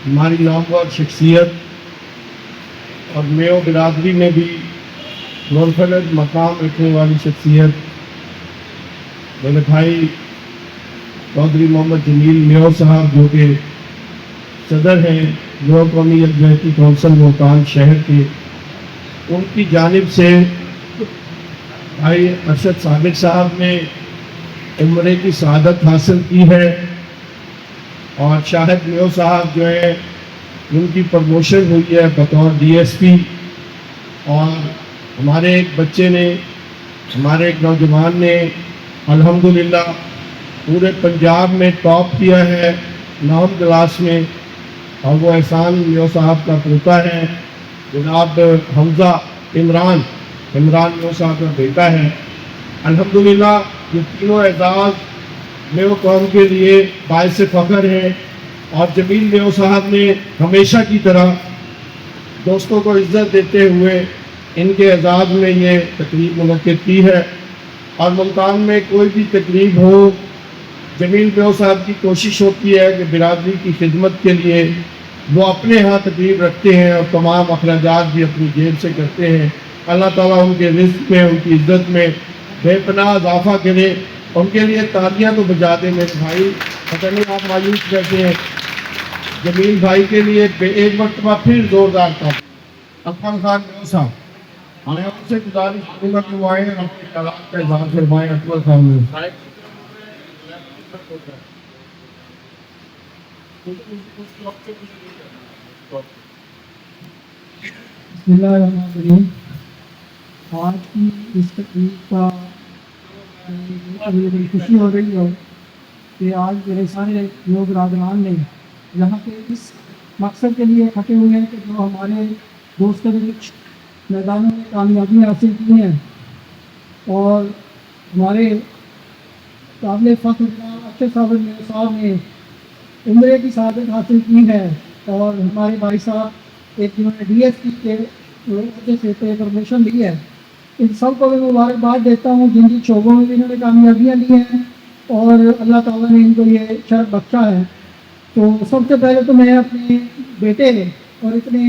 ہماری نامور شخصیت اور میو برادری میں بھی منفرد مقام رکھنے والی شخصیت میرے بھائی چودھری محمد جمیل میو صاحب، جو کہ صدر ہیں میو قومی یکجہتی کونسل ملتان شہر کے، ان کی جانب سے بھائی ارشد صادق صاحب نے عمرے کی سعادت حاصل کی ہے، اور شاہد میو صاحب جو ہے ان کی پروموشن ہوئی ہے بطور ڈی ایس پی، اور ہمارے ایک بچے نے، ہمارے ایک نوجوان نے الحمدللہ پورے پنجاب میں ٹاپ کیا ہے 9 کلاس میں، اور وہ احسان میو صاحب کا پوتا ہے، جناب حمزہ عمران میو صاحب کا بیٹا ہے۔ الحمدللہ یہ تینوں اعزاز میو قوم کے لیے باعث فخر ہے، اور جمیل میو صاحب نے ہمیشہ کی طرح دوستوں کو عزت دیتے ہوئے ان کے اعزاز میں یہ تقریب منعقد کی ہے، اور ملتان میں کوئی بھی تقریب ہو، جمیل میو صاحب کی کوشش ہوتی ہے کہ برادری کی خدمت کے لیے وہ اپنے ہاں تقریب رکھتے ہیں، اور تمام اخراجات بھی اپنی جیب سے کرتے ہیں۔ اللہ تعالیٰ ان کے رزق میں، ان کی عزت میں بے پناہ اضافہ کرے۔ ان کے لیے تالیاں تو بجا دیں میرے بھائی، پتہ نہیں آپ مایوس کیسے ہیں۔ جمیل بھائی کے لیے ایک مرتبہ پھر زوردار تھا اکمل خان میو صاحب، میں ان سے گزارش کروں گا کہ وہ آئیں اور اپنے خیالات کا اظہار فرمائیں۔ اکمل خان میو صاحب، بسم اللہ الرحمن الرحیم۔ آج کی اس تقریب کا مجھے بڑی خوشی ہو رہی ہے کہ آج میرے سارے لوگ برادران نے یہاں پہ اس مقصد کے لیے اکٹھے ہوئے ہیں کہ جو ہمارے دوستوں نے کچھ میدانوں میں کامیابی حاصل کی ہیں، اور ہمارے قابل فخر جناب ارشد صاحب نے عمرے کی سعادت حاصل کی ہے، اور ہمارے بھائی صاحب ایک جنہوں نے ڈی ایس پی کے عہدے سے پروموشن لی ہے، ان سب کو میں مبارکباد دیتا ہوں جن جن شعبوں میں بھی انہوں نے کامیابیاں لی ہیں، اور اللہ تعالیٰ نے ان کو یہ شرف بخشا ہے۔ تو سب سے پہلے تو میں اپنے بیٹے اور اتنے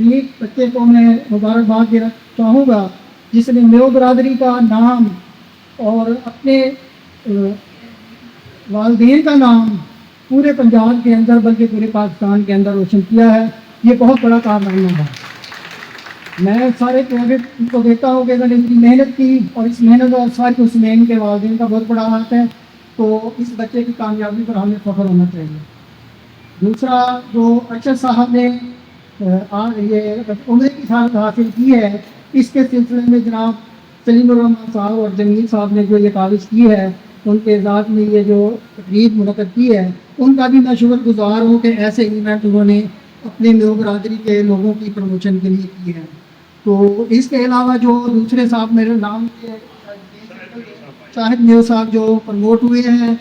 نیک بچے کو میں مبارکباد دینا چاہوں گا جس نے میو برادری کا نام اور اپنے والدین کا نام پورے پنجاب کے اندر بلکہ پورے پاکستان کے اندر روشن کیا ہے۔ یہ بہت بڑا کارنامہ ہے۔ میں سارے کریڈٹ کو دیتا ہوں کہ اگر ان کی محنت کی، اور اس محنت اور ساری اس میں ان کے والدین کا بہت بڑا ہاتھ ہے، تو اس بچے کی کامیابی پر ہمیں فخر ہونا چاہیے۔ دوسرا، جو ارشد صاحب نے یہ عمرے کی سعادت حاصل کی ہے، اس کے سلسلے میں جناب سلیم الرحمان صاحب اور جمیل صاحب نے جو یہ کاوش کی ہے، ان کے اعزاز میں یہ جو تقریب منعقد کی ہے، ان کا بھی میں شکر گزار ہوں کہ ایسے ایونٹ انہوں نے اپنے میو برادری کے لوگوں کی پروموشن کے لیے کی ہے۔ تو اس کے علاوہ جو دوسرے صاحب میرے نام کے شاہد میو صاحب جو پروموٹ ہوئے ہیں،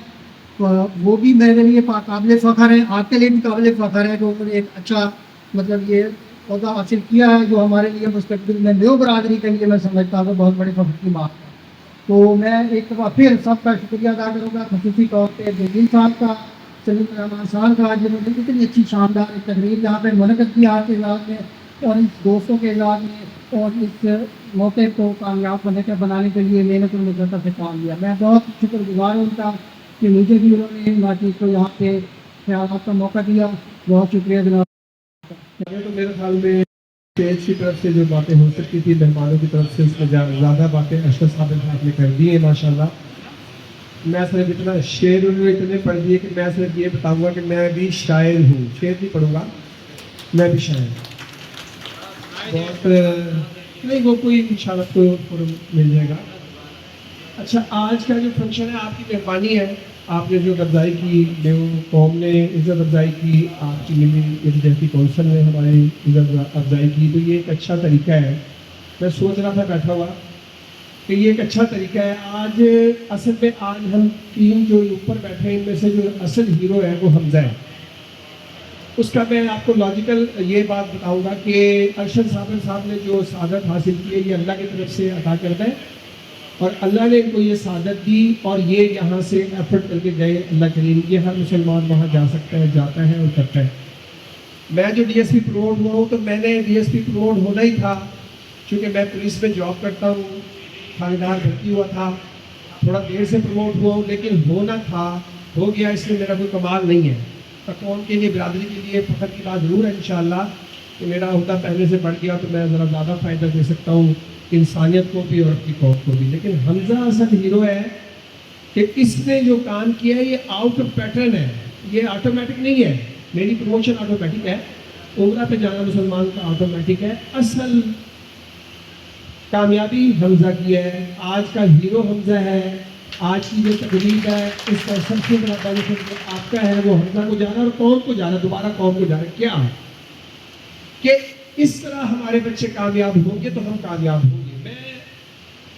وہ بھی میرے لیے قابل فخر ہے، آپ کے لیے بھی قابل فخر ہے کہ انہوں نے ایک اچھا مطلب یہ عہدہ حاصل کیا ہے جو ہمارے لیے مستقبل میں میو برادری کے لیے میں سمجھتا ہوں بہت بڑے فخر کی بات ہے۔ تو میں ایک دفعہ پھر سب کا شکریہ ادا کروں گا، خصوصی طور پہ جمیل صاحب کا، سلیم الرحمان صاحب کا، جنہوں نے اتنی اچھی شاندار ایک تقریب یہاں پہ منعقد کی آپ کے اعزاز میں اور اس دوستوں کے اعزاز میں، اور اس موقع کو کامیاب بنانے کے لیے محنت و مشقت سے کام لیا۔ میں بہت شکر گزار ہوں ان کا کہ مجھے بھی انہوں نے ناچیز کو یہاں پہ خیالات کا موقع دیا۔ بہت شکریہ جناب۔ تو میرے خیال میں اسٹیج کی طرف سے جو باتیں ہو سکتی تھی مہمانوں کی طرف سے، اس میں زیادہ باتیں ارشد صاحب نے کر دی ہیں ماشاءاللہ۔ میں صرف اتنا شعر انہوں نے اتنے پڑھ دیے کہ میں صرف یہ بتاؤں گا کہ میں بھی شاعر ہوں، شعر نہیں پڑھوں گا، میں بھی شاعر ہوں۔ بہت نہیں، وہ کوئی انشاءاللہ کو مل جائے گا۔ اچھا، آج کا جو فنکشن ہے آپ کی مہربانی ہے، آپ نے جو افزائی کی، میو قوم نے عزت افزائی کی، آپ کی ملی یکجہتی کونسل نے ہماری عزت افزائی کی، تو یہ ایک اچھا طریقہ ہے۔ میں سوچ رہا تھا بیٹھا ہوا کہ یہ ایک اچھا طریقہ ہے۔ آج اصل میں آج ہم ٹیم جو اوپر بیٹھے ہیں ان میں سے جو اصل ہیرو ہے وہ حمزہ ہے۔ اس کا میں آپ کو لاجیکل یہ بات بتاؤں گا کہ ارشد صاحب نے جو سعادت حاصل کی ہے یہ اللہ کی طرف سے عطا کرتا ہے، اور اللہ نے ان کو یہ سعادت دی، اور یہ یہاں سے ایفرٹ کر کے گئے۔ اللہ کریم، یہ ہر مسلمان وہاں جا سکتا ہے، جاتا ہے اور کرتا ہے۔ میں جو ڈی ایس پی پروموٹ ہوا ہوں تو میں نے ڈی ایس پی پروموٹ ہونا ہی تھا، چونکہ میں پولیس میں جاب کرتا ہوں، تھانے دار بھرتی ہوا تھا، تھوڑا دیر سے پروموٹ ہوا ہوں لیکن ہونا تھا، ہو گیا، اس میں میرا کوئی کمال نہیں ہے۔ قوم کے لیے، برادری کے لیے فخر کی بات ضرور ہے انشاءاللہ کہ میرا عہدہ پہلے سے بڑھ گیا تو میں ذرا زیادہ فائدہ دے سکتا ہوں انسانیت کو بھی اور اپنی قوم کو بھی۔ لیکن حمزہ اسد ہیرو ہے کہ اس نے جو کام کیا ہے یہ آؤٹ آف پیٹرن ہے، یہ آٹومیٹک نہیں ہے۔ میری پروموشن آٹومیٹک ہے، عمرہ پہ جانا مسلمان کا آٹومیٹک ہے، اصل کامیابی حمزہ کی ہے، آج کا ہیرو حمزہ ہے، آج کی جو تقریب ہے اس کا سب سے بڑا بینیفٹ آپ کا ہے، وہ حمزہ کو جانا اور قوم کو جانا، دوبارہ قوم کو جانا۔ کیا کہ اس طرح ہمارے بچے کامیاب ہوں گے تو ہم کامیاب ہوں گے۔ میں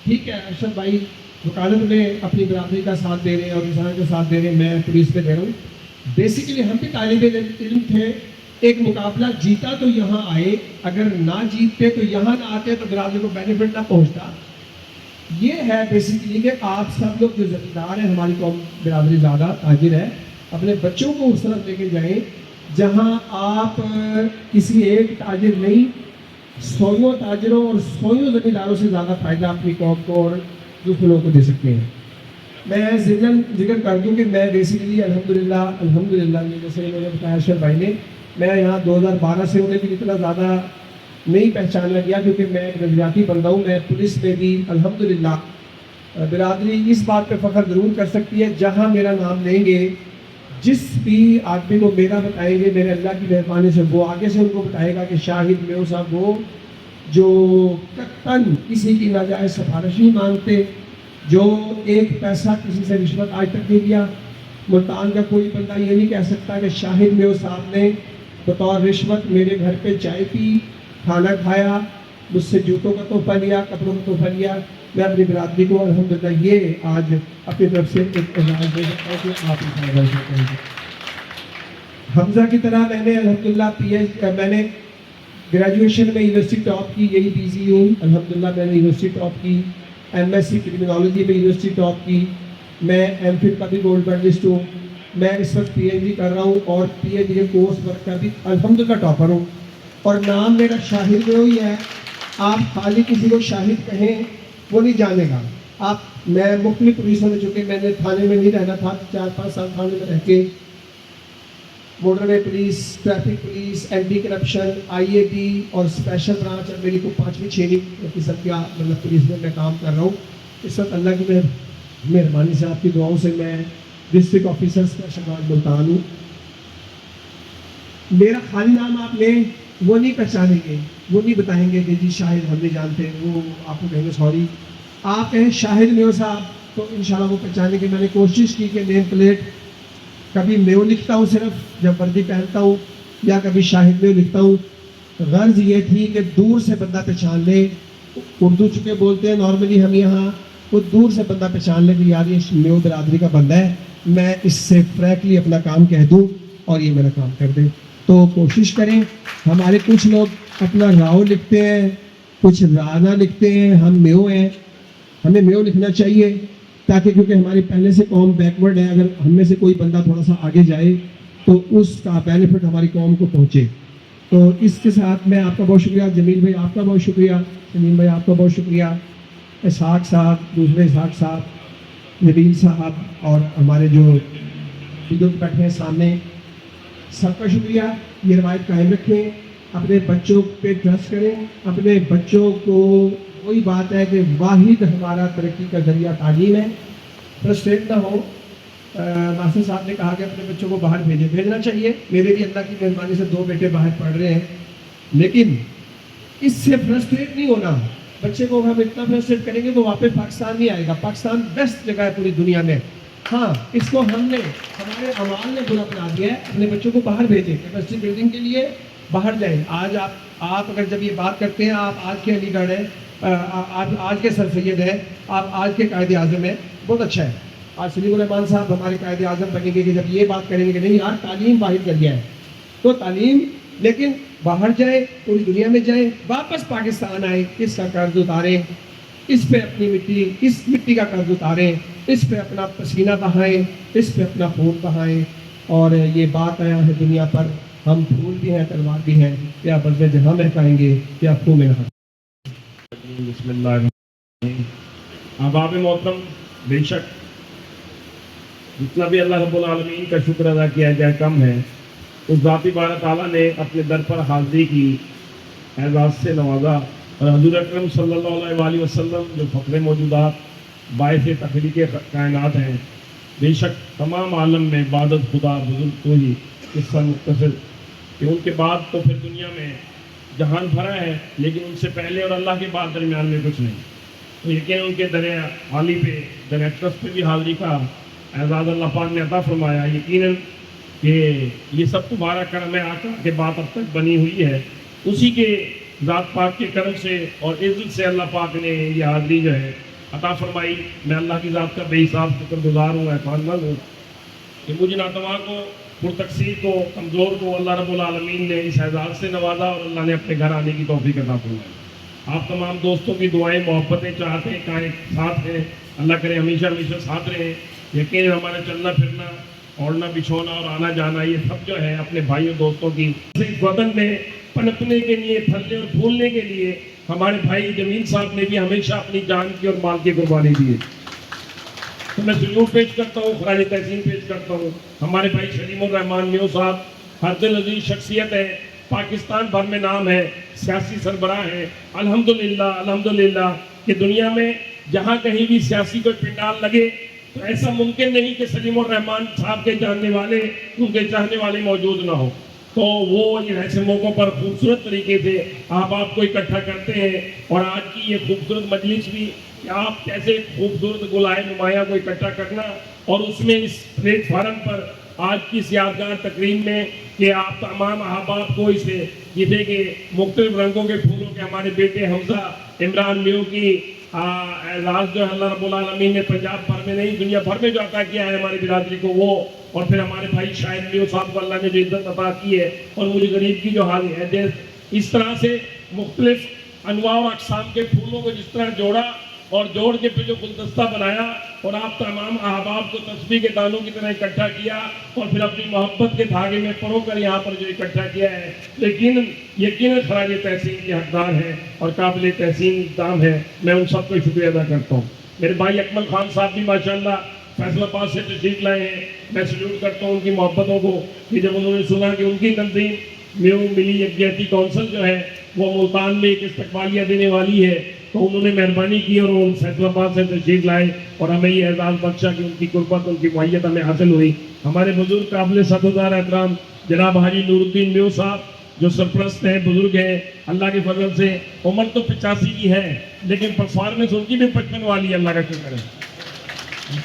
ٹھیک ہے ارشد بھائی وکالت میں اپنی برادری کا ساتھ دے رہے ہیں اور انسان کا ساتھ دے رہے ہیں، میں پولیس پہ دے رہا ہوں۔ بیسیکلی ہم بھی طالب علم تھے، ایک مقابلہ جیتا تو یہاں آئے، اگر نہ جیتتے تو یہاں نہ آتے تو برادری کو بینیفٹ نہ پہنچتا۔ یہ ہے بیسیکلی کہ آپ سب لوگ جو زمیندار ہیں، ہماری قوم برادری زیادہ تاجر ہے، اپنے بچوں کو اس طرف لے کے جائیں جہاں آپ کسی ایک تاجر نہیں، سویوں تاجروں اور سویوں زمینداروں سے زیادہ فائدہ اپنی قوم کو اور دوسرے لوگوں کو دے سکتے ہیں۔ میں ذکر کر دوں کہ میں بیسیکلی الحمدللہ جیسے میں نے بتایا ارشد بھائی نے، میں یہاں 2012 سے ہوں لیکن اتنا زیادہ نہیں پہچانا گیا کیونکہ میں ایک نظریاتی بندہ ہوں۔ میں پولیس میں بھی الحمدللہ، برادری اس بات پہ فخر ضرور کر سکتی ہے جہاں میرا نام لیں گے، جس بھی آدمی کو میرا بتائیں گے میرے اللہ کی مہربانی سے وہ آگے سے ان کو بتائے گا کہ شاہد میو صاحب وہ جو قطعاً کسی کی ناجائز سفارش نہیں مانگتے، جو ایک پیسہ کسی سے رشوت آج تک نہیں دیا۔ ملتان کا کوئی بندہ یہ نہیں کہہ سکتا کہ شاہد میو صاحب نے بطور رشوت میرے گھر پہ چائے پی، کھانا کھایا، مجھ سے جوتوں کا تحفہ لیا، کپڑوں کا تحفہ لیا۔ میں اپنی برادری کو الحمدللہ یہ آج اپنی طرف سے ایک اعزاز دے سکتا ہوں کہ آپ اس میں کریں گے۔ حمزہ کی طرح میں نے الحمدللہ میں نے گریجویشن میں یونیورسٹی ٹاپ کی، یہی پی سی ہوں الحمدللہ، میں نے یونیورسٹی ٹاپ کی، ایم ایس سی کرمنالوجی میں یونیورسٹی ٹاپ کی، میں ایم فل کا بھی گولڈ میڈلسٹ ہوں، میں اس وقت پی ایچ ڈی کر رہا ہوں اور P H D course work کا بھی الحمدللہ ٹاپر ہوں، اور نام میرا شاہد میں ہوئی ہے۔ آپ خالی کسی کو شاہد کہیں وہ نہیں جانے گا۔ میں مختلف پولیسوں میں، چونکہ میں نے تھانے میں نہیں رہنا تھا، 4-5 سال تھانے میں رہ کے motor way police, traffic police, anti corruption, I A T اور اسپیشل برانچ، اور میری کو 5ویں-6ویں قسم کا مطلب پولیس میں کام کر رہا ہوں۔ اس وقت اللہ کی مہربانی سے، آپ کی دعاؤں سے میں district officer special branch Multan ہوں۔ میرا خالی نام آپ لیں وہ نہیں پہچانیں گے، وہ نہیں بتائیں گے کہ جی شاہد ہم نہیں جانتے، وہ آپ کو کہیں گے سوری۔ آپ کہیں شاہد میو صاحب تو انشاءاللہ وہ پہچانیں گے۔ میں نے کوشش کی کہ نیم پلیٹ کبھی میو لکھتا ہوں صرف جب وردی پہنتا ہوں، یا کبھی شاہد میو لکھتا ہوں۔ غرض یہ تھی کہ دور سے بندہ پہچان لے، اردو چکے بولتے ہیں نارملی ہم یہاں، وہ دور سے بندہ پہچان لے کہ یار یہ میو برادری کا بندہ ہے، میں اس سے فریکلی اپنا کام کہہ دوں اور یہ میرا کام کر دے۔ تو کوشش کریں۔ ہمارے کچھ لوگ اپنا راؤ لکھتے ہیں، کچھ رانا لکھتے ہیں، ہم میو ہیں، ہمیں میو لکھنا چاہیے تاکہ، کیونکہ ہماری پہلے سے قوم بیکورڈ ہے، اگر ہم میں سے کوئی بندہ تھوڑا سا آگے جائے تو اس کا بینیفٹ ہماری قوم کو پہنچے۔ تو اس کے ساتھ میں آپ کا بہت شکریہ، جمیل بھائی آپ کا بہت شکریہ، سلیم بھائی آپ کا بہت شکریہ، اسحاق صاحب، دوسرے اسحاق صاحب، نبیل صاحب اور ہمارے جو بزرگ بیٹھے ہیں سامنے، سب کا شکریہ۔ یہ روایت قائم رکھیں، اپنے بچوں پہ ٹرسٹ کریں، اپنے بچوں کو، وہی بات ہے کہ واحد ہمارا ترقی کا ذریعہ تعلیم ہے۔ فرسٹریٹ نہ ہو۔ ماسٹر صاحب نے کہا کہ اپنے بچوں کو باہر بھیجنا چاہیے۔ میرے بھی اللہ کی مہربانی سے 2 بیٹے باہر پڑھ رہے ہیں، لیکن اس سے فرسٹریٹ نہیں ہونا۔ بچے کو ہم اتنا فرسٹریٹ کریں گے تو واپس پاکستان نہیں آئے گا۔ پاکستان بیسٹ جگہ ہے پوری دنیا میں۔ ہاں، اس کو ہم نے، ہمارے عوام نے برا بنا دیا ہے۔ اپنے بچوں کو باہر بھیجیں، کیپیسٹی بلڈنگ کے لیے باہر جائیں۔ آج آپ اگر جب یہ بات کرتے ہیں، آپ آج کے علی گڑھ ہیں، آپ آج کے سر سید ہیں، آپ آج کے قائد اعظم ہیں، بہت اچھا ہے۔ آج سلیم الرحمان صاحب ہمارے قائد اعظم بنیں گے کہ جب یہ بات کریں گے کہ نہیں یار تعلیم واحد ذریعہ ہے، تو تعلیم، لیکن باہر جائیں، پوری دنیا میں جائیں، واپس پاکستان آئیں، اس کا قرض اتاریں، اس پہ اپنی مٹی، اس مٹی کا قرض اتاریں، اس پہ اپنا پسینہ بہائیں، اس پہ اپنا خون بہائیں، اور یہ بات آیا ہے دنیا پر ہم پھول بھی ہیں تلوار بھی ہیں کیا بزم جہاں مہکائیں گے کیا خون میں نہا بسم اللہ الرحمن الرحیم۔ احباب محترم، بے شک جتنا بھی اللہ رب العالمین کا شکر ادا کیا جائے کم ہے۔ اس ذاتی بارہ تعالیٰ نے اپنے در پر حاضری کی، اعزاز سے نوازا، اور حضور اکرم صلی اللہ علیہ وآلہ وسلم جو فخر موجودات باعث تخلیق کائنات ہیں، بے شک تمام عالم میں عبادت خدا بزرگ تو ہی قصہ مختصر کہ ان کے بعد تو پھر دنیا میں جہان بھرا ہے، لیکن ان سے پہلے اور اللہ کے بعد درمیان میں کچھ نہیں۔ تو یقین ان کے در حالی پہ، در اقدس پہ بھی حاضری کا اعزاز اللہ پاک نے عطا فرمایا۔ یقیناً کہ یہ سب تمہارا کرم ہے، آقا کے بعد اب تک بنی ہوئی ہے، اسی کے ذات پاک کے کرم سے اور عزت سے اللہ پاک نے یہ حاضری جو ہے عطا فرمائی۔ میں اللہ کی ذات کا بے حساب شکر گزار ہوں، احسان مند ہوں کہ مجھے ناتواں کو، پرتقصیر کو، کمزور کو اللہ رب العالمین نے اس اعزاز سے نوازا اور اللہ نے اپنے گھر آنے کی توفیق عطا فرمائی۔ آپ تمام دوستوں کی دعائیں، محبتیں چاہتے ہیں، کائیں ساتھ ہیں، اللہ کرے ہمیشہ ہمیشہ ساتھ رہیں۔ یقین ہمارا چلنا پھرنا، اوڑھنا بچھونا اور آنا جانا، یہ سب جو ہے اپنے بھائیوں دوستوں کی اس وطن میں پنپنے کے لیے، پھلنے اور پھولنے کے لیے ہمارے بھائی جمیل صاحب نے بھی ہمیشہ اپنی جان کی اور مال کی قربانی دی ہے۔ تو میں سلوٹ پیش کرتا ہوں، خراج تحسین پیش کرتا ہوں ہمارے بھائی سلیم الرحمان میو صاحب، ہر دل عزیز شخصیت ہے، پاکستان بھر میں نام ہے، سیاسی سربراہ ہیں۔ الحمدللہ کہ دنیا میں جہاں کہیں بھی سیاسی کوئی پنڈال لگے تو ایسا ممکن نہیں کہ سلیم الرحمان صاحب کے جاننے والے، ان کے چاہنے والے موجود نہ ہو۔ تو وہ ایسے موقعوں پر خوبصورت طریقے سے آپ کو اکٹھا کرتے ہیں، اور آج کی یہ خوبصورت مجلس بھی کہ آپ کیسے خوبصورت گلائے نمایاں کو اکٹھا کرنا، اور اس میں اس پلیٹ فارم پر آج کی اس یادگار تقریب میں کہ آپ تمام احباب کو اسے جیسے کہ مختلف رنگوں کے پھولوں کے ہمارے بیٹے حمزہ عمران میو کی اعزاز جو ہے اللہ رب العالمین نے پنجاب بھر میں نہیں دنیا بھر میں جو عطا کیا ہے ہماری برادری کو، وہ اور پھر ہمارے بھائی شاہد میو صاحب کو اللہ نے جو عزت عطا کی ہے، اور مجھے غریب کی جو حال ہے، اس طرح سے مختلف انواع و اقسام کے پھولوں کو جس طرح جوڑا اور جوڑ کے پھر جو گلدستہ بنایا اور آپ تمام احباب کو تسبیح کے دانوں کی طرح اکٹھا کیا اور پھر اپنی محبت کے دھاگے میں پرو کر یہاں پر جو اکٹھا کیا ہے، یقیناً خراج تحسین کے حقدار ہے اور قابل تحسین اقدام ہے۔ میں ان سب کو شکریہ ادا کرتا ہوں۔ میرے بھائی اکمل خان صاحب بھی ماشاءاللہ فیصل آباد سے تشریف لائے ہیں، میں سلیوٹ کرتا ہوں ان کی محبتوں کو کہ جب انہوں نے سنا کہ ان کی تنظیم میو ملی یکجہتی کونسل جو ہے وہ ملتان میں ایک استقبالیہ دینے والی ہے، تو انہوں نے مہربانی کی اور وہ فیصل آباد سے تشریف لائے اور ہمیں یہ اعزاز بخشا کہ ان کی قربت، ان کی معیت ہمیں حاصل ہوئی۔ ہمارے بزرگ قابل صدر احترام جناب حاجی نور الدین میو صاحب جو سرپرست ہیں، بزرگ ہیں، اللہ کے فضل سے عمر تو 85 کی ہے لیکن پرفارمنس ان کی بھی 55 والی ہے، اللہ کا شکر ہے۔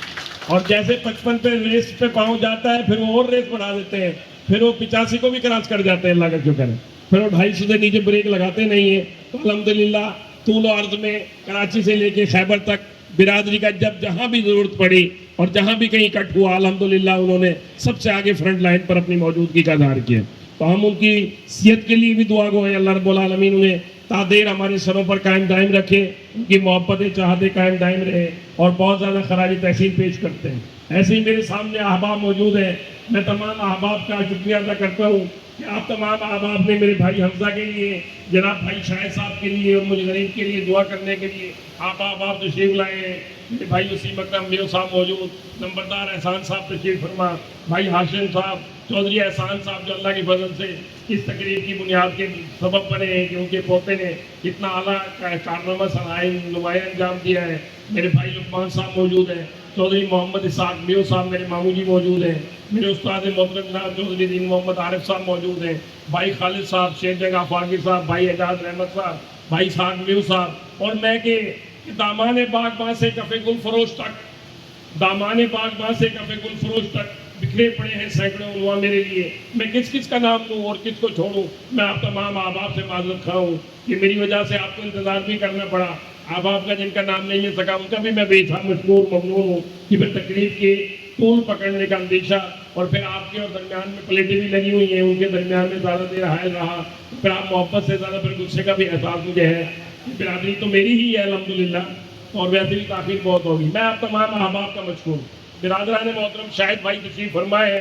اور جیسے 55 پہ ریس پہ پاؤں جاتا ہے پھر وہ اور ریس بڑھا دیتے ہیں، پھر وہ 85 کو بھی کراس کر جاتے ہیں، اللہ کا شکر ہے۔ پھر وہ 250 سے نیچے بریک لگاتے نہیں ہیں۔ تو الحمدللہ طول و عرض میں کراچی سے لے کے خیبر تک برادری کا جب جہاں بھی ضرورت پڑی اور جہاں بھی کہیں کٹ ہوا، الحمدللہ انہوں نے سب سے آگے فرنٹ لائن پر اپنی موجودگی کا اظہار کیا۔ تو ہم ان کی صحت کے لیے بھی دعا گو ہیں، اللہ رب العالمین انہیں تا دیر ہمارے سروں پر قائم دائم رکھے، ان کی محبتیں چاہتے قائم دائم رہے، اور بہت زیادہ خراج تحسین پیش کرتے ہیں۔ ایسے ہی میرے سامنے احباب موجود ہیں، میں تمام احباب کا شکریہ ادا کرتا ہوں کہ آپ تمام احباب نے میرے بھائی حمزہ کے لیے، جناب بھائی شاہد صاحب کے لیے اور مجھے غریب کے لیے دعا کرنے کے لیے آپ احباب تشریف لائے ہیں۔ میرے بھائی وسیم اکرم میو صاحب موجود، نمبردار احسان صاحب تشریف فرما، بھائی ہاشم صاحب، چودھری احسان صاحب جو اللہ کی فضل سے اس تقریب کی بنیاد کے سبب بنے ہیں کہ ان کے پوتے نے کتنا اعلیٰ کارنامہ صنائع نمایاں انجام دیا ہے۔ میرے بھائی لقمان صاحب موجود ہیں، چودھری محمد اسحاق میو صاحب میرے ماموں جی موجود ہیں، میرے استاد محترم جناب چودھری دین محمد عارف صاحب موجود ہیں، بھائی خالد صاحب، شیر جگہ فاغر صاحب، بھائی اعجاز احمد صاحب، بھائی اسحاق میو صاحب، اور میں کہ دامان باغ سے کفے گل فروش تک، دامان باغ سے کفے گل فروش تک بکھرے پڑے ہیں سینکڑوں عنوان میرے لیے، میں کس کا نام لوں اور کس کو چھوڑوں۔ میں آپ تمام احباب سے معذرت خواہ ہوں کہ میری وجہ سے آپ کو انتظار بھی کرنا پڑا۔ احباب کا جن کا نام نہیں لے سکا ان کا بھی میں بے حساب مشکور ممنون ہوں کہ پھر تقریب کے طول پکڑنے کا اندیشہ، اور پھر آپ کے اور درمیان میں پلیٹیں بھی لگی ہوئی ہیں، ان کے درمیان میں زیادہ دیر حائل رہا، پھر آپ محبت سے زیادہ پھر غصے کا بھی احساس مجھے ہے۔ برادری تو میری ہی ہے الحمدللہ، اور ویسے بھی تاخیر بہت ہوگی۔ میں آپ تمام احباب کا مشکور ہوں۔ برادران محترم شاہد بھائی تشریف فرمائے ہیں،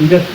DSP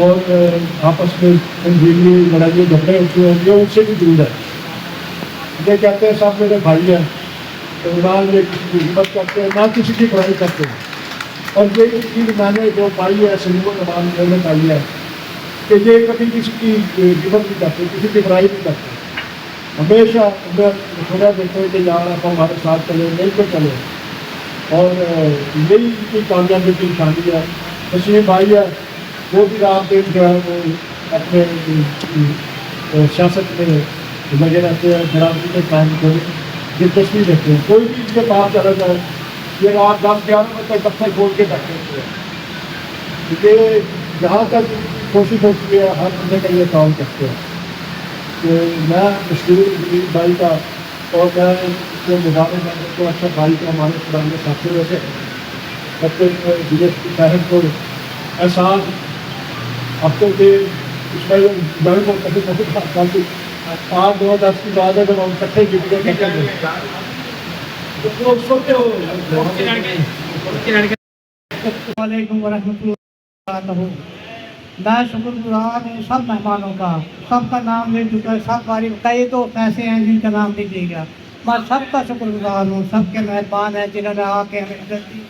اور آپس میں تنظیمی لڑائی جھگڑے ہوتے ہیں، یہ ان سے بھی دور ہے. یہ کہتے ہیں سب میرے بھائی ہیں، نہ یہ کسی کی ہمت کرتے ہیں، نہ کسی کی برائی کرتے ہیں. اور یہ چیز میں نے جو پائی ہے سلیموں کے بعد میں نے پائی ہے کہ یہ کبھی کسی کی ہمت نہیں کرتے، کسی کی برائی نہیں کرتے. ہمیشہ میں خدا دیتے ہیں کہ یار آپ ہمارے ساتھ چلیں، مل کر چلیں. اور یہی ان کی کامیابی کی نشانی ہے. وسیم بھائی ہے، وہ بھی رات دن جو ہے وہ اپنے سیاست میں لگے رہتے ہیں، برادری کے کام کو دلچسپی دیتے ہیں. کوئی بھی اس کے پاس چلا جائے یہ رات 10-11 بجے تک دفتر کھول کے بیٹھے ہوتے ہیں. یہ جہاں تک کوشش ہوتی ہے ہر بندے کا یہ کام کرتے ہیں. کہ میں مشکور غریب بھائی کا اور میں اس کو مبارک ہے تو اچھا بھائی کا ہمارے پرانے ساتھی ہوئے تھے بی ایس پی صاحب کو احساس ہفتوں کے اس میں بڑے کو کبھی کبھی کافی 8-9-10 کی بات ہے جب ہم کٹھے گرتے ہیں. السلام علیکم ورحمۃ اللہ وبرکاتہ. میں شکر گزار ہوں سب مہمانوں کا، سب کا نام لے چکا ہے، سب باری کئی تو ایسے ہیں جن کا نام نہیں دیا گیا. میں سب کا شکر گزار ہوں، سب کے مہربان ہیں جنہوں نے آ کے ہمیں عزت دی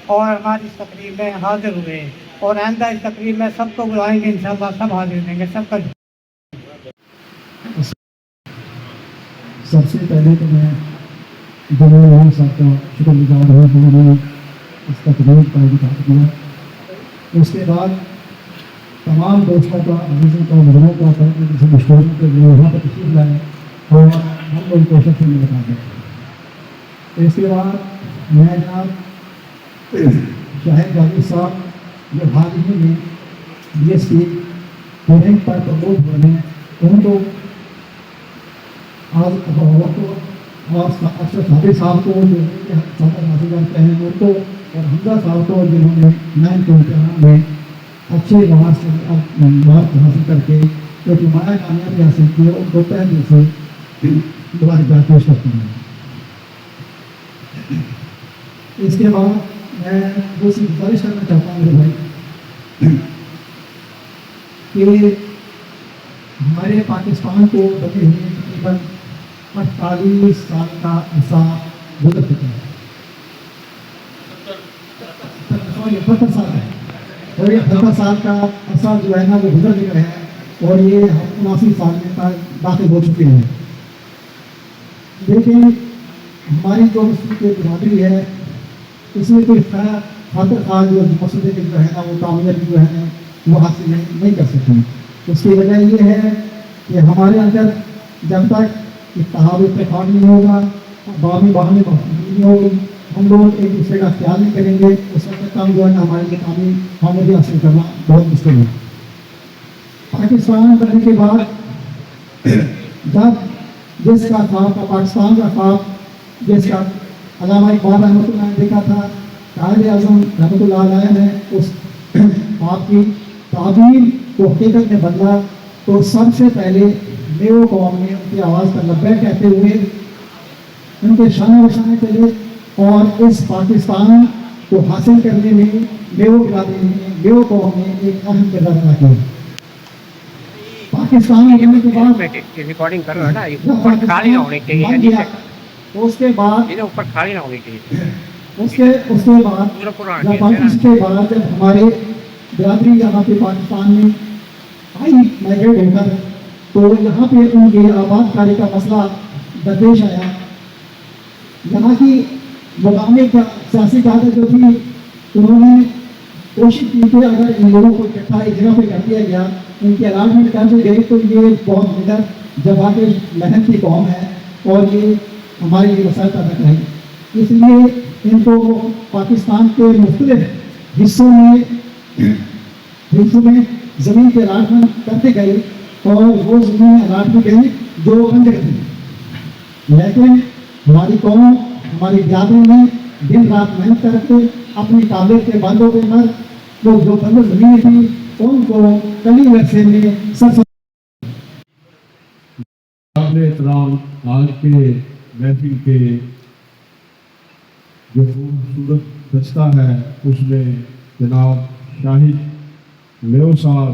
اور ہماری اس تقریب میں حاضر ہوئے. اور آئندہ اس تقریب میں سب کو بلائیں گے، انشاءاللہ سب حاضر دیں گے. سب کا سب سے پہلے تو میں جنرل رحمان صاحب کا شکر گزار ہوں جنہوں نے اس تقریب کا انعقاد کیا. اس کے بعد تمام دوستوں کا، عزیزوں کا، مردوں کا مشوروں کے لیے یہاں پر تشریف لائے اور ہم لوگ کوشش سے ملاقات کریں. اس کے بعد میں جناب شاہد جاوید صاحب جو حال ہی میں بی ایس پی ہیئرنگ پر پروموٹ ہوئے ہیں ان کو اور صابر صاحب کو جو حاصل کرتے ہیں ان کو، اور حمزہ صاحب کو جنہوں نے 9 کے امتحان میں اچھے مارکس حاصل کر کے ایک نمایاں کامیابی حاصل کی ہے، ان کو تہ دل سے دوبارہ پیش کرتے ہیں. اس کے بعد میں دوسری گزارش کرنا چاہتا ہوں میرے بھائی کہ ہمارے پاکستان کو بنے ہوئے تقریباً 48 سال کا عرصہ گزر چکا ہے. 70 سال ہے اور یہ 70 سال کا عرصہ جو ہے نا وہ گزر چکا ہے اور یہ ہم 79 سال میں داخل ہو چکے ہیں. لیکن ہماری جو مسلم کی برادری ہے اس میں کوئی خاطر خواہ جو مسئلے کے جو ہے نا وہ کامیابی جو ہے وہ حاصل نہیں کر سکتے. اس کی وجہ یہ ہے کہ ہمارے اندر جب تک اتحاد اتفاق نہیں ہوگا، باہمی نہیں ہوگی، ہم لوگ ایک دوسرے کا خیال نہیں کریں گے، اس وقت تک ہم جو ہے نا ہمارے لیے کامیابی حاصل کرنا بہت مشکل ہے. پاکستان بننے کے بعد جب جس کا خواب پاکستان کا خواب جس کا علامہ اقبال رحمۃ اللہ نے دیکھا تھا، قائد اعظم رحمۃ اللہ علیہ نے اس خواب کی تعبیر کو حقیقت میں بدلا، تو سب سے پہلے میو قوم نے ان کی آواز پر لبیک کہتے ہوئے ان کے شانے بشانے چلے اور اس پاکستان کو حاصل کرنے میں میو برادری نے، میو قوم نے ایک اہم کردار ادا کیا. پاکستان ہونے کے بعد ریکارڈنگ کر رہا ہے نا، اوپر کھالی نہ ہونے چاہیے. تو اس کے بعد اوپر کھالی نہ ہونی چاہیے. اس کے بعد جب ہمارے برادری یہاں پہ پاکستان میں آئی مائگریٹ ہو کر، تو یہاں پہ ان کی آباد کاری کا مسئلہ درپیش آیا. یہاں کی مقامی سیاسی قیادت جو تھی انہوں نے کوشش کی کہ اگر ان لوگوں کو اکٹھا ایک جگہ پہ کر دیا گیا، ان کی الاٹمنٹ کر دی گئی، تو یہ بہت مگر جگہ کے محنت کی قوم ہے اور یہ ہمارے لیے مسائل پیدا کریں گے. اس لیے ان کو پاکستان کے مختلف حصوں میں زمین کے الاٹمنٹ کرتے گئے اور وہ زمین الاٹ بھی گئی جو بندر تھی. لیکن ہماری قوم، ہماری برادری نے دن رات محنت کر کے اپنی قابلیت کے بندوں کے اندر وہ جو بندر زمینیں تھیں ان کو کئی عرصے میں احترام آج کے محفل کے جو خوبصورت دستہ ہے اس میں جناب شاہد میو صاحب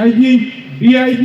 IG DIG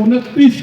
29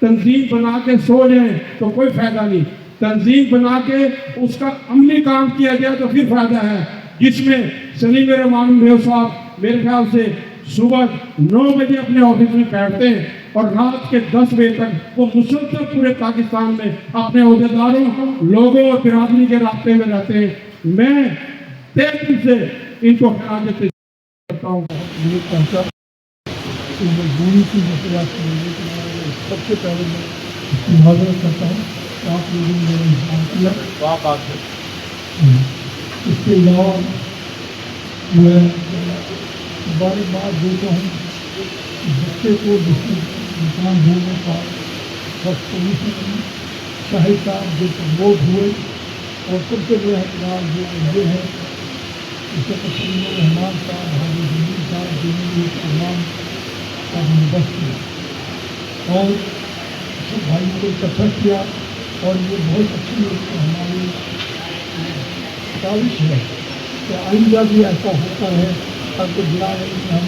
تنظیم بنا کے سو جائیں تو کوئی فائدہ نہیں، تنظیم بنا کے اس کا عملی کام کیا جائے تو پھر فائدہ ہے، جس میں سلیم رحمان میو صاحب میرے خیال سے صبح 9 بجے اپنے آفس میں بیٹھتے ہیں اور رات کے 10 بجے تک وہ مسلسل پورے پاکستان میں اپنے عہدیداروں، لوگوں اور برادری کے رابطے میں رہتے ہیں۔ میں تہ دل سے ان کو خراج تحسین کرتا ہوں۔ مجھے پہنچا تو مجبوری کی مسئلہ سب سے پہلے میں معذرت کرتا ہوں کہ آپ لوگوں نے میرا انتظام کیا۔ اس کے علاوہ میں بار بار دیتا ہوں بچے کو دوسرے مکان ڈھونڈنے کا فرسٹ پوزیشن شاہد صاحب جو پروموٹ ہوئے، اور سب سے بڑا اعتراض جو یہ ہے اس کے سلیم الرحمان صاحب، حاجی جمیل صاحب، جنہوں نے امام کا بندوبست کیا اور سب بھائیوں کو اکٹھا کیا، اور یہ بہت اچھی ہماری کاوش ہے کہ آئندہ بھی ایسا ہوتا ہے، اگر بلا رہی کہ ہم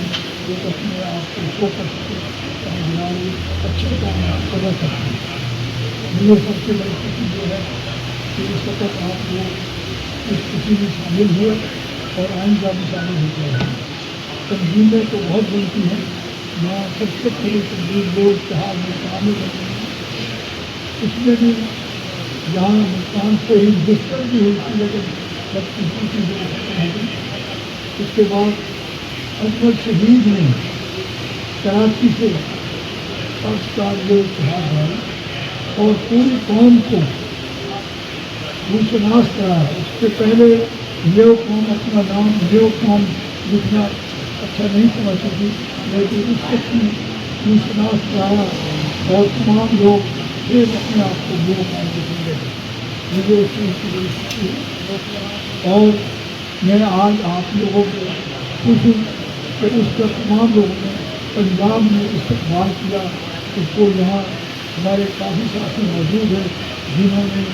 ایک اپنے آپ کو شو کر سکتے تو ہم بلا رہی اچھے کام کر سکتے ہیں۔ مجھے سب سے بڑی خوشی یہ ہے کہ اس وقت آپ لوگ اس خوشی میں شامل ہوئے اور آئندہ بھی شامل ہو گئے۔ تنظیمیں تو بہت بنتی ہیں، میں سب سے پہلے تنظیم لوگ اتحاد میں شامل ہوتے ہیں، اس میں بھی جہاں ملتان سے ہی بستر بھی ہوئی تھی لیکن سب کی ہوگی۔ اس کے بعد اجمل شہید نے کراچی سے پاکستان میں اتحاد ڈالی اور پوری قوم کو روشناس کرایا۔ اس سے پہلے نیو قوم اپنا نام نیو قوم لکھنا اچھا نہیں سمجھ سکی، لیکن اس وقت میں روشناس کرایا اور تمام لوگ پھر اپنے آپ کو نیو قوم لکھیں گے۔ مجھے اس چیز کی بڑی خوشی ہے اور میں آج آپ لوگوں کو خوش ہوں کہ اس کا تمام لوگوں نے پنجاب میں استقبال کیا۔ اس کو یہاں ہمارے کافی ساتھی موجود ہیں جنہوں نے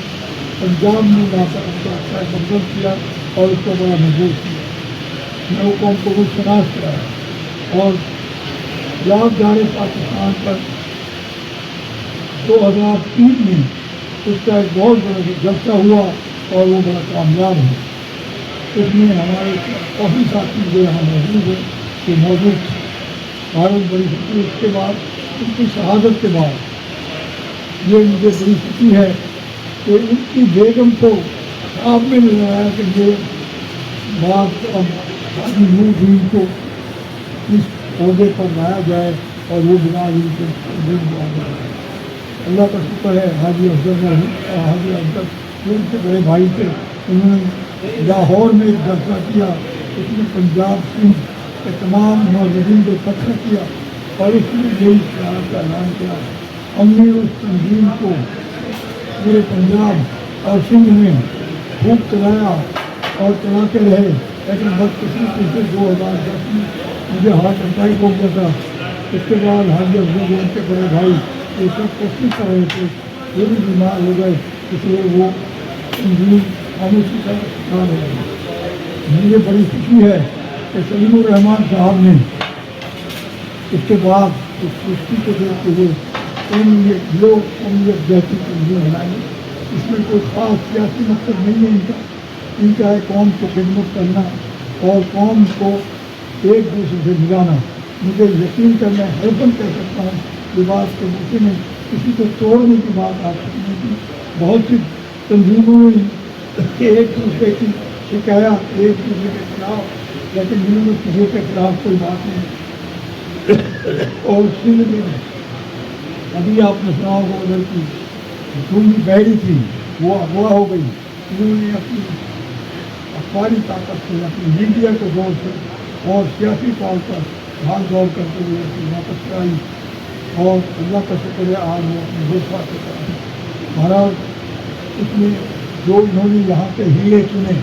پنجاب میں لا کر ان کا اچھا مقدم کیا اور اس کو بڑا مضبوط کیا، نو قوم کو بھی شناخت کرایا۔ اور یادگار پاکستان پر 2003 میں اس کا ایک بہت بڑا جلسہ ہوا اور وہ بڑا کامیاب ہے۔ اس میں ہمارے کافی ساتھی جو یہاں موجود ہیں کہ موجود تھے، بھارت بڑی خوشی۔ اس کے بعد ان کی شہادت کے بعد یہ مجھے بڑی خوشی ہے کہ ان کی بیگم کو آپ میں نظر آیا کہ یہ بات اب حاجی نور دین کو اس عہدے پر لایا جائے اور وہ بنا ان کو دیا جائے۔ اللہ کا شکر ہے حاجی افضل جو ان کے بڑے بھائی تھے، انہوں نے لاہور میں ایک جلسہ کیا، اس میں پنجاب سندھ کے تمام نوجوان کو اکٹھا کیا اور اس میں یہی خیالات کا اعلان کیا۔ ہم نے اس تنظیم کو پورے پنجاب اور سندھ میں خوب چلایا اور چلاتے رہے، لیکن بدقسمتی سے 2010 میں مجھے ہارٹ اٹیک ہو گیا تھا۔ اس کے بعد حاجی افضل ان کے بڑے بھائی یہ سب کوشش کر رہے تھے، وہ بھی بیمار ہو گئے، اس لیے وہ تنظیم خاموشی کا شکار ہو گئی۔ مجھے بڑی خوشی ہے کہ سلیم الرحمان صاحب نے اس کے بعد اس سرشٹی کو دیکھتے ہوئے قومیت جیسی تنظیم بنائی۔ اس میں کوئی خاص سیاسی مقصد نہیں ہے ان کا ہے قوم کو خدمت کرنا اور قوم کو ایک دوسرے سے ملانا۔ مجھے یقین کرنا حرفاً کہہ سکتا ہوں یہ بات کے موقع میں کسی کو توڑنے کی بات آپ سکتے ہیں۔ بہت سی تنظیموں میں ایک دوسرے کی شکایات ایک دوسرے کے خلاف، لیکن جنہوں میں کسی کے خلاف کوئی بات نہیں۔ اور سندھ میں ابھی آپ نے سنا ہوگا ادھر کی ڈونگی بحری تھی، وہ اغوا ہو گئی، انہوں نے اپنی اخباری طاقت سے اپنی میڈیا کے دور سے اور سیاسی طور پر بھاگ دوڑ کرتے ہوئے اپنی واپس کرائی اور اللہ کا شکر ہے آج وہ اپنے دوست کے ساتھ مہاراج۔ اس میں جو انہوں نے یہاں کے ہیرے چنے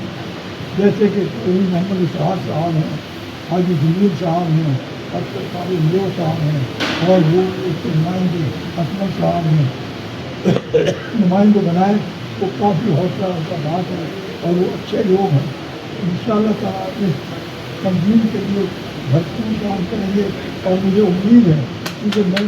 جیسے کہ قلی محمد اسحاق صاحب ہیں، حاجی جمیل صاحب ہیں، افسر صاحب لیو صاحب ہیں اور وہ اس کے نمائندے اسمل صاحب ہیں، نمائندے بنائے، وہ کافی حوصلہ کا بات ہے اور وہ اچھے لوگ ہیں۔ انشاءاللہ تعالیٰ اس تنظیم کے لیے بھرپور کام کریں گے اور مجھے امید ہے کیونکہ میں